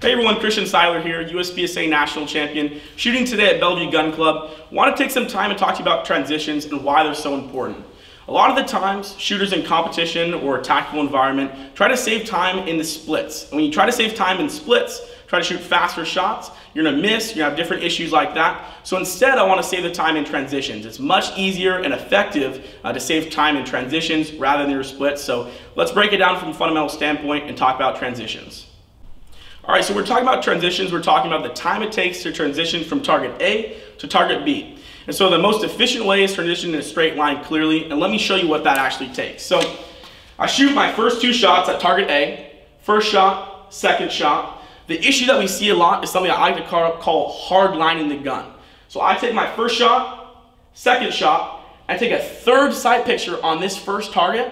Hey everyone, Christian Seiler here, USPSA National Champion, shooting today at Bellevue Gun Club. Want to take some time and talk to you about transitions and why they're so important. A lot of the times, shooters in competition or a tactical environment try to save time in the splits. And when you try to save time in splits, try to shoot faster shots, you're gonna miss, you're gonna have different issues like that. So instead, I wanna save the time in transitions. It's much easier and effective to save time in transitions rather than your splits. So let's break it down from a fundamental standpoint and talk about transitions. All right, so we're talking about transitions. We're talking about the time it takes to transition from target A to target B. And so the most efficient way is transition in a straight line clearly, and let me show you what that actually takes. So I shoot my first two shots at target A, first shot, second shot. The issue that we see a lot is something I like to call hard lining the gun. So I take my first shot, second shot, I take a third sight picture on this first target,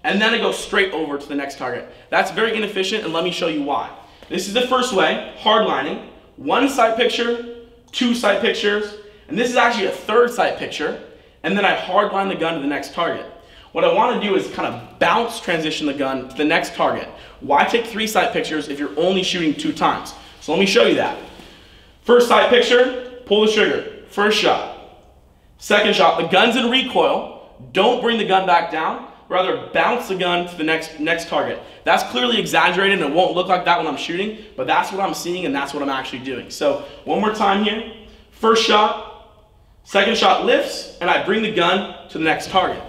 and then I go straight over to the next target. That's very inefficient, and let me show you why. This is the first way, hard lining, one sight picture, two sight pictures, and this is actually a third sight picture, and then I hard line the gun to the next target. What I want to do is kind of bounce transition the gun to the next target. Why take three sight pictures if you're only shooting two times? So let me show you that. First sight picture, pull the trigger, first shot. Second shot, the gun's in recoil, don't bring the gun back down, rather bounce the gun to the next target. That's clearly exaggerated and it won't look like that when I'm shooting, but that's what I'm seeing and that's what I'm actually doing. So one more time here, first shot, second shot lifts, and I bring the gun to the next target.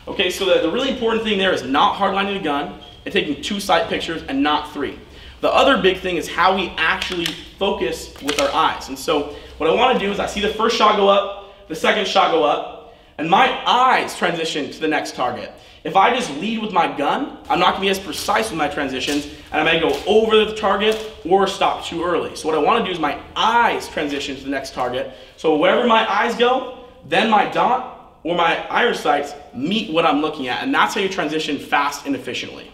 Okay, so the really important thing there is not hardlining the gun and taking two sight pictures and not three. The other big thing is how we actually focus with our eyes. And so what I want to do is I see the first shot go up, the second shot go up, and my eyes transition to the next target. If I just lead with my gun, I'm not going to be as precise with my transitions, and I may go over the target or stop too early. So what I want to do is my eyes transition to the next target. So wherever my eyes go, then my dot or my iron sights meet what I'm looking at, and that's how you transition fast and efficiently.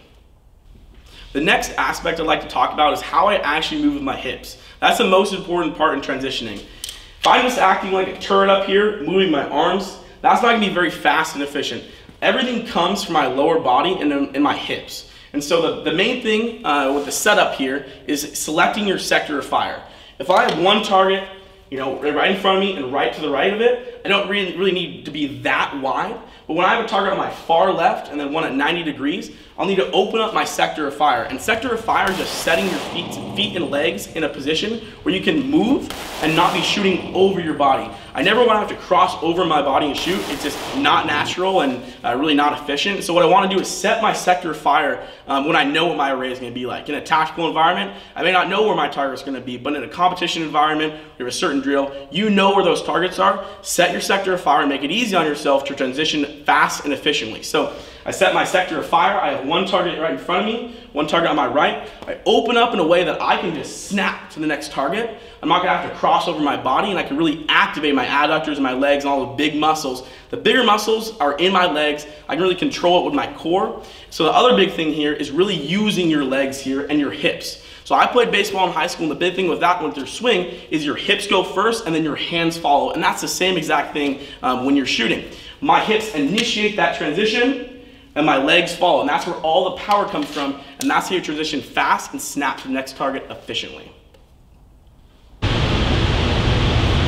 The next aspect I'd like to talk about is how I actually move with my hips. That's the most important part in transitioning. If I'm just acting like a turret up here, moving my arms, that's not going to be very fast and efficient. Everything comes from my lower body and my hips. And so the main thing with the setup here is selecting your sector of fire. If I have one target, right in front of me and right to the right of it, I don't really need to be that wide. But when I have a target on my far left and then one at 90 degrees, I'll need to open up my sector of fire. And sector of fire is just setting your feet and legs in a position where you can move and not be shooting over your body. I never want to have to cross over my body and shoot. It's just not natural and really not efficient. So what I want to do is set my sector of fire when I know what my array is going to be like. In a tactical environment, I may not know where my target is going to be, but in a competition environment, you have a certain drill, you know where those targets are. Set your sector of fire and make it easy on yourself to transition fast and efficiently. So I set my sector of fire. I have one target right in front of me, one target on my right. I open up in a way that I can just snap to the next target. I'm not going to have to cross over my body, and I can really activate my adductors and my legs and all the big muscles. The bigger muscles are in my legs. I can really control it with my core. So the other big thing here is really using your legs here and your hips. So I played baseball in high school, and the big thing with that, with your swing, is your hips go first and then your hands follow. And that's the same exact thing when you're shooting. My hips initiate that transition, and my legs follow. And that's where all the power comes from, and that's how you transition fast and snap to the next target efficiently.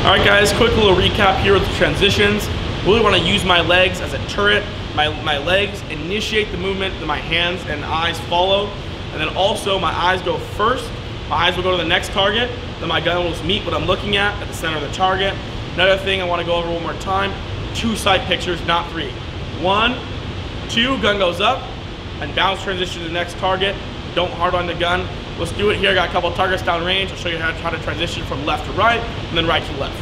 All right, guys, quick little recap here with the transitions. Really want to use my legs as a turret. My legs initiate the movement, then my hands and eyes follow. And then also my eyes go first. My eyes will go to the next target. Then my gun will meet what I'm looking at the center of the target. Another thing I want to go over one more time, two sight pictures, not three. 1, 2, gun goes up, and bounce transition to the next target. Don't hard on the gun. Let's do it here. I got a couple targets down range. I'll show you how to transition from left to right, and then right to left.